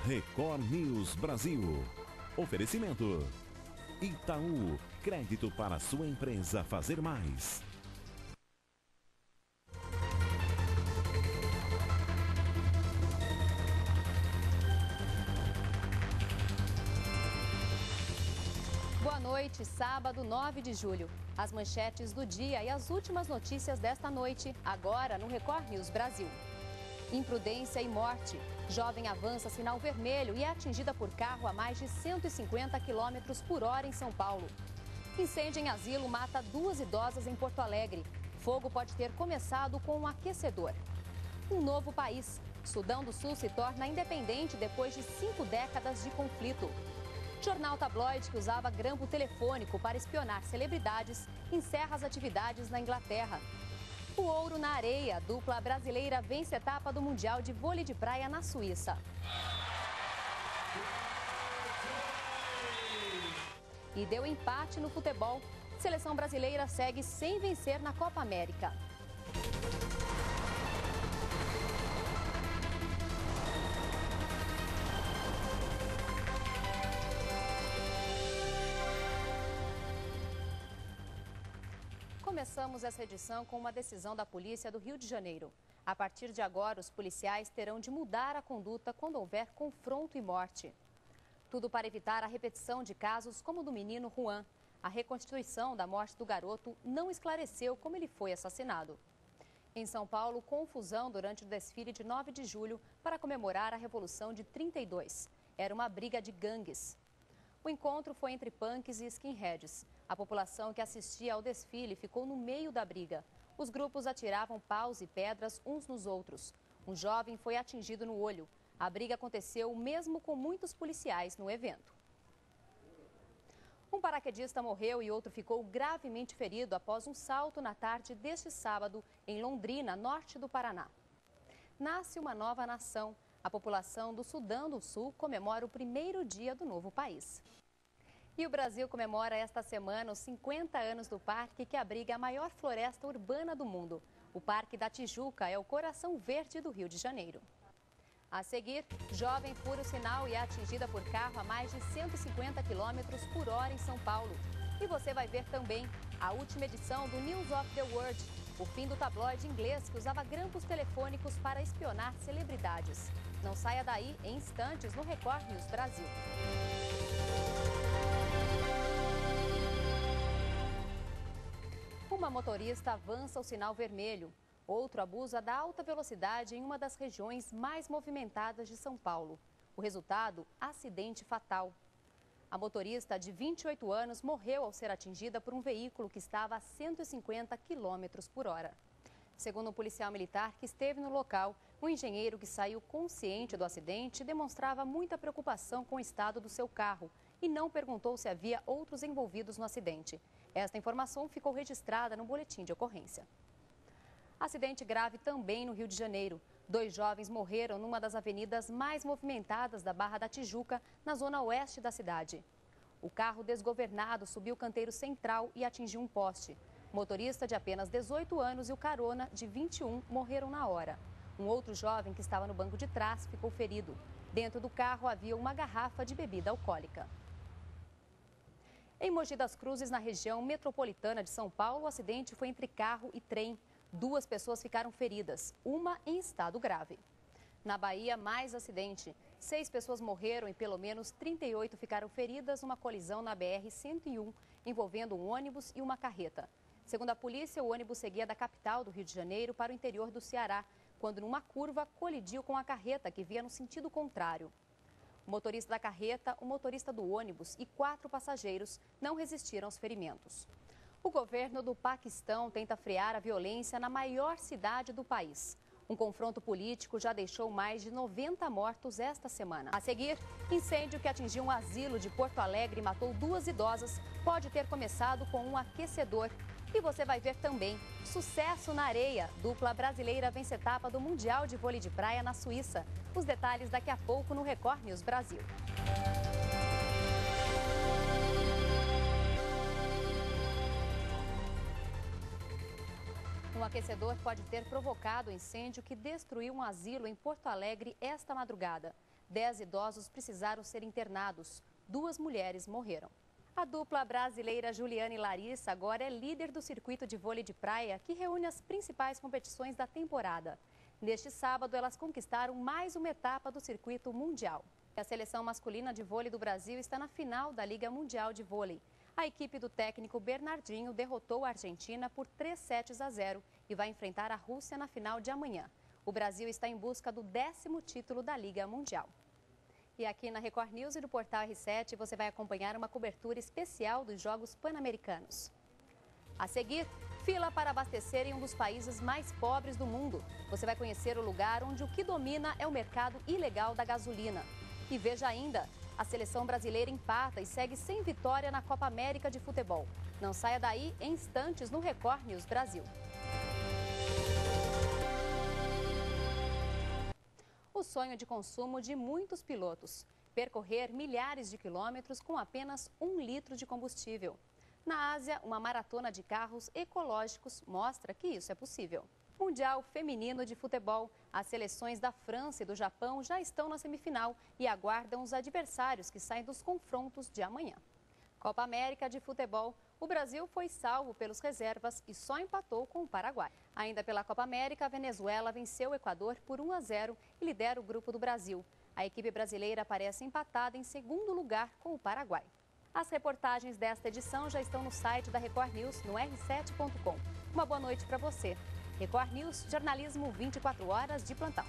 Record News Brasil. Oferecimento: Itaú, crédito para sua empresa fazer mais. Boa noite, sábado 9 de julho. As manchetes do dia e as últimas notícias desta noite, agora no Record News Brasil. Imprudência e morte. Jovem avança sinal vermelho e é atingida por carro a mais de 150 km por hora em São Paulo. Incêndio em asilo mata 2 idosas em Porto Alegre. Fogo pode ter começado com um aquecedor. Um novo país. Sudão do Sul se torna independente depois de 5 décadas de conflito. Jornal tabloide que usava grampo telefônico para espionar celebridades encerra as atividades na Inglaterra. O ouro na areia, a dupla brasileira vence a etapa do Mundial de Vôlei de Praia na Suíça. E deu empate no futebol. Seleção brasileira segue sem vencer na Copa América. Começamos essa edição com uma decisão da Polícia do Rio de Janeiro. A partir de agora, os policiais terão de mudar a conduta quando houver confronto e morte. Tudo para evitar a repetição de casos como o do menino Juan. A reconstituição da morte do garoto não esclareceu como ele foi assassinado. Em São Paulo, confusão durante o desfile de 9 de julho para comemorar a Revolução de 32. Era uma briga de gangues. O encontro foi entre punks e skinheads. A população que assistia ao desfile ficou no meio da briga. Os grupos atiravam paus e pedras uns nos outros. Um jovem foi atingido no olho. A briga aconteceu mesmo com muitos policiais no evento. Um paraquedista morreu e outro ficou gravemente ferido após um salto na tarde deste sábado em Londrina, norte do Paraná. Nasce uma nova nação. A população do Sudão do Sul comemora o primeiro dia do novo país. E o Brasil comemora esta semana os 50 anos do parque que abriga a maior floresta urbana do mundo. O Parque da Tijuca é o coração verde do Rio de Janeiro. A seguir, jovem fura o sinal e é atingida por carro a mais de 150 km por hora em São Paulo. E você vai ver também a última edição do News of the World, o fim do tabloide inglês que usava grampos telefônicos para espionar celebridades. Não saia daí em instantes no Record News Brasil. Uma motorista avança o sinal vermelho. Outro abusa da alta velocidade em uma das regiões mais movimentadas de São Paulo. O resultado, acidente fatal. A motorista de 28 anos morreu ao ser atingida por um veículo que estava a 150 km por hora. Segundo um policial militar que esteve no local, o engenheiro que saiu consciente do acidente demonstrava muita preocupação com o estado do seu carro e não perguntou se havia outros envolvidos no acidente. Esta informação ficou registrada no boletim de ocorrência. Acidente grave também no Rio de Janeiro. 2 jovens morreram numa das avenidas mais movimentadas da Barra da Tijuca, na zona oeste da cidade. O carro desgovernado subiu o canteiro central e atingiu um poste. O motorista de apenas 18 anos e o carona de 21 morreram na hora. Um outro jovem que estava no banco de trás ficou ferido. Dentro do carro havia uma garrafa de bebida alcoólica. Em Mogi das Cruzes, na região metropolitana de São Paulo, o acidente foi entre carro e trem. 2 pessoas ficaram feridas, uma em estado grave. Na Bahia, mais acidente. 6 pessoas morreram e pelo menos 38 ficaram feridas numa colisão na BR-101, envolvendo um ônibus e uma carreta. Segundo a polícia, o ônibus seguia da capital do Rio de Janeiro para o interior do Ceará, quando numa curva colidiu com a carreta que vinha no sentido contrário. O motorista da carreta, o motorista do ônibus e 4 passageiros não resistiram aos ferimentos. O governo do Paquistão tenta frear a violência na maior cidade do país. Um confronto político já deixou mais de 90 mortos esta semana. A seguir, incêndio que atingiu um asilo de Porto Alegre e matou 2 idosas pode ter começado com um aquecedor. E você vai ver também sucesso na areia. Dupla brasileira vence etapa do Mundial de Vôlei de Praia na Suíça. Os detalhes daqui a pouco no Record News Brasil. Um aquecedor pode ter provocado o incêndio que destruiu um asilo em Porto Alegre esta madrugada. 10 idosos precisaram ser internados. 2 mulheres morreram. A dupla brasileira Juliana e Larissa agora é líder do circuito de vôlei de praia, que reúne as principais competições da temporada. Neste sábado, elas conquistaram mais uma etapa do circuito mundial. A seleção masculina de vôlei do Brasil está na final da Liga Mundial de Vôlei. A equipe do técnico Bernardinho derrotou a Argentina por 3-0 e vai enfrentar a Rússia na final de amanhã. O Brasil está em busca do 10º título da Liga Mundial. E aqui na Record News e no Portal R7 você vai acompanhar uma cobertura especial dos Jogos Pan-Americanos. A seguir, fila para abastecer em um dos países mais pobres do mundo. Você vai conhecer o lugar onde o que domina é o mercado ilegal da gasolina. E veja ainda, a seleção brasileira empata e segue sem vitória na Copa América de Futebol. Não saia daí em instantes no Record News Brasil. O sonho de consumo de muitos pilotos: percorrer milhares de quilômetros com apenas 1 litro de combustível. Na Ásia, uma maratona de carros ecológicos mostra que isso é possível. Mundial Feminino de Futebol. As seleções da França e do Japão já estão na semifinal e aguardam os adversários que saem dos confrontos de amanhã. Copa América de Futebol. O Brasil foi salvo pelos reservas e só empatou com o Paraguai. Ainda pela Copa América, a Venezuela venceu o Equador por 1-0 e lidera o grupo do Brasil. A equipe brasileira aparece empatada em segundo lugar com o Paraguai. As reportagens desta edição já estão no site da Record News, no r7.com. Uma boa noite para você. Record News, jornalismo 24 horas de plantão.